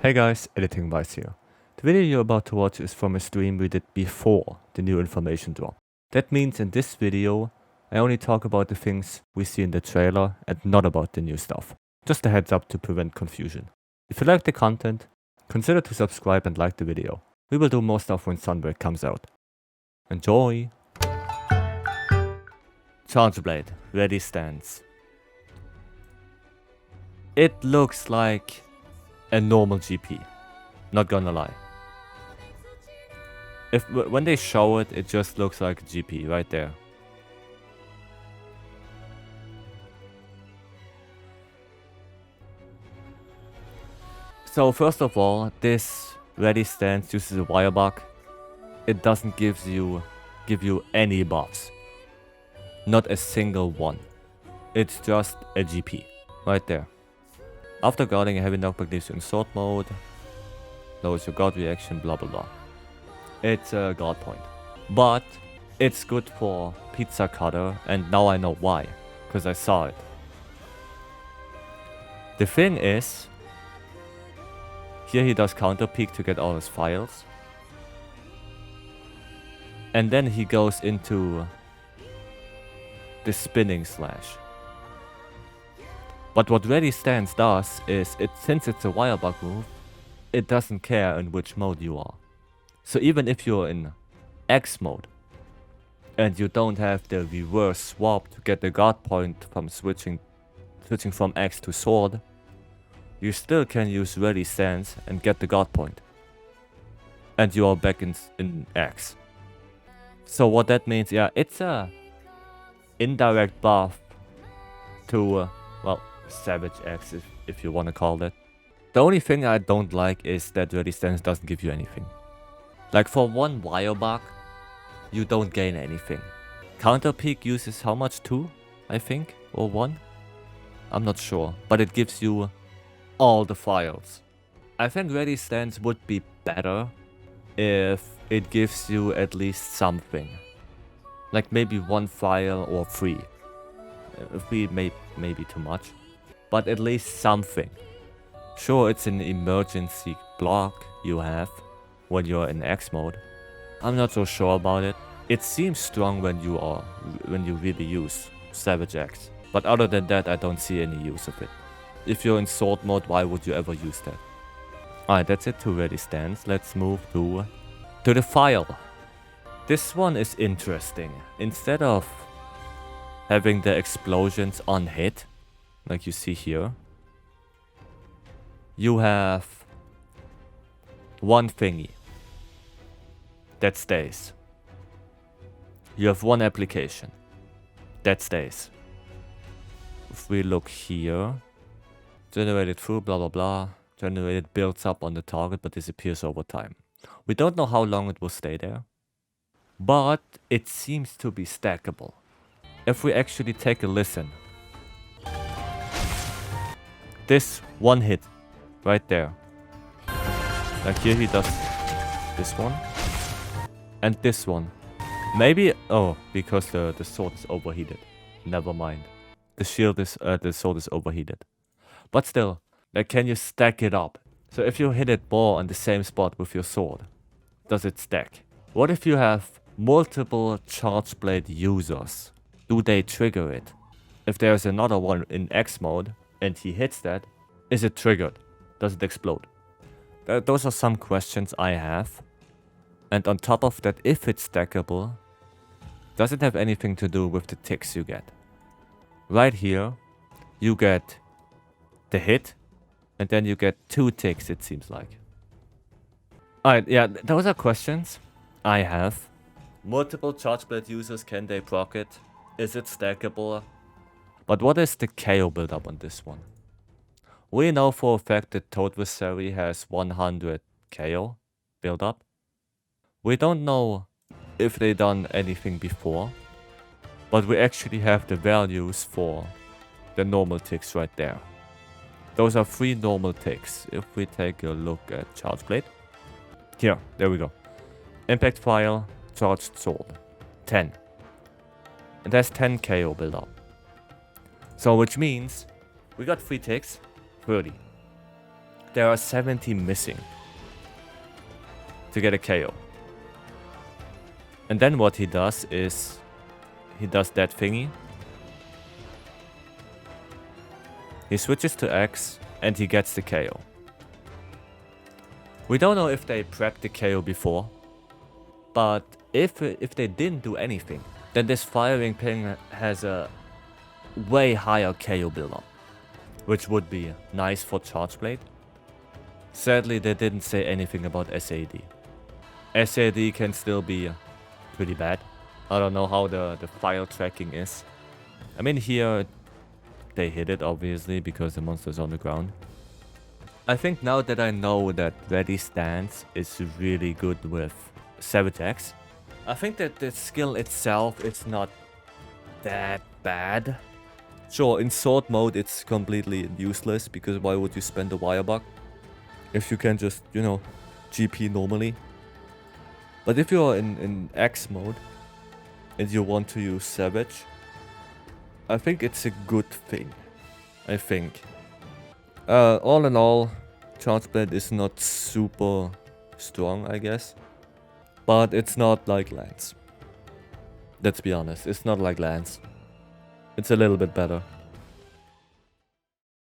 Hey guys, Editing Vice here. The video you're about to watch is from a stream we did before the new information drop. That means in this video, I only talk about the things we see in the trailer and not about the new stuff. Just a heads up to prevent confusion. If you like the content, consider to subscribe and like the video. We will do more stuff when Sunbreak comes out. Enjoy! Charge Blade, ready stands. It looks like a normal GP, not gonna lie. When they show it, it just looks like a GP right there. So first of all, this ready stance uses a wire bug. It doesn't give you any buffs, not a single one. It's just a GP right there. After guarding, a heavy knockback leaves you in sword mode, lowers your guard reaction, blah blah blah. It's a guard point. But it's good for pizza cutter, and now I know why, because I saw it. The thing is, here he does counter peek to get all his files. And then he goes into the spinning slash. But what Ready Stance does is, since it's a wire bug move, it doesn't care in which mode you are. So even if you're in X mode, and you don't have the reverse swap to get the guard point from switching from X to sword, you still can use Ready Stance and get the guard point. And you are back in X. So what that means, yeah, it's a indirect buff to, well, Savage X, if you want to call it. The only thing I don't like is that Ready Stance doesn't give you anything. Like for one wire bug, you don't gain anything. Counter peek uses how much? 2, I think? Or 1? I'm not sure. But it gives you all the files. I think Ready Stance would be better if it gives you at least something. Like maybe 1 file or 3. 3 may be too much. But at least something. Sure, it's an emergency block you have when you're in X mode. I'm not so sure about it. It seems strong when you really use Savage X. But other than that, I don't see any use of it. If you're in sword mode, why would you ever use that? Alright, that's it to Ready Stance. Let's move to the file. This one is interesting. Instead of having the explosions on hit, like you see here, you have one thingy that stays. You have one application that stays. If we look here, generated through blah blah blah, generated builds up on the target but disappears over time. We don't know how long it will stay there, but it seems to be stackable. If we actually take a listen, this one hit right there, like here he does this one and this one. Maybe, oh, because the sword is overheated. Never mind. The sword is overheated. But still, like, can you stack it up? So if you hit it more on the same spot with your sword, does it stack? What if you have multiple Charge Blade users? Do they trigger it? If there's another one in X mode and he hits that, is it triggered? Does it explode? Those are some questions I have. And on top of that, if it's stackable, does it have anything to do with the ticks you get? Right here, you get the hit, and then you get 2 ticks, it seems like. Alright, yeah, those are questions I have. Multiple Charge Blade users, can they proc it? Is it stackable? But what is the KO build-up on this one? We know for a fact that Vycery has 100 KO build-up. We don't know if they done anything before, but we actually have the values for the normal ticks right there. Those are 3 normal ticks. If we take a look at Charge Blade. Here, there we go. Impact file, charged sword. 10. It has 10 KO build-up. So which means we got 3 ticks, 30. there are 70 missing to get a KO. And then what he does is he does that thingy. He switches to X and he gets the KO. We don't know if they prepped the KO before, but if they didn't do anything, then this firing ping has a way higher KO build-up, which would be nice for Charge Blade. Sadly, they didn't say anything about SAD. SAD can still be pretty bad. I don't know how the fire tracking is. I mean, here they hit it obviously because the monster's on the ground. I think now that I know that Ready Stance is really good with Savage X, I think that the skill itself is not that bad. Sure, in sword mode it's completely useless because why would you spend a wire bug if you can just, you know, GP normally. But if you're in X mode and you want to use Savage, I think it's a good thing. I think. All in all, Charge Blade is not super strong, I guess. But it's not like Lance. Let's be honest, it's not like Lance. It's a little bit better.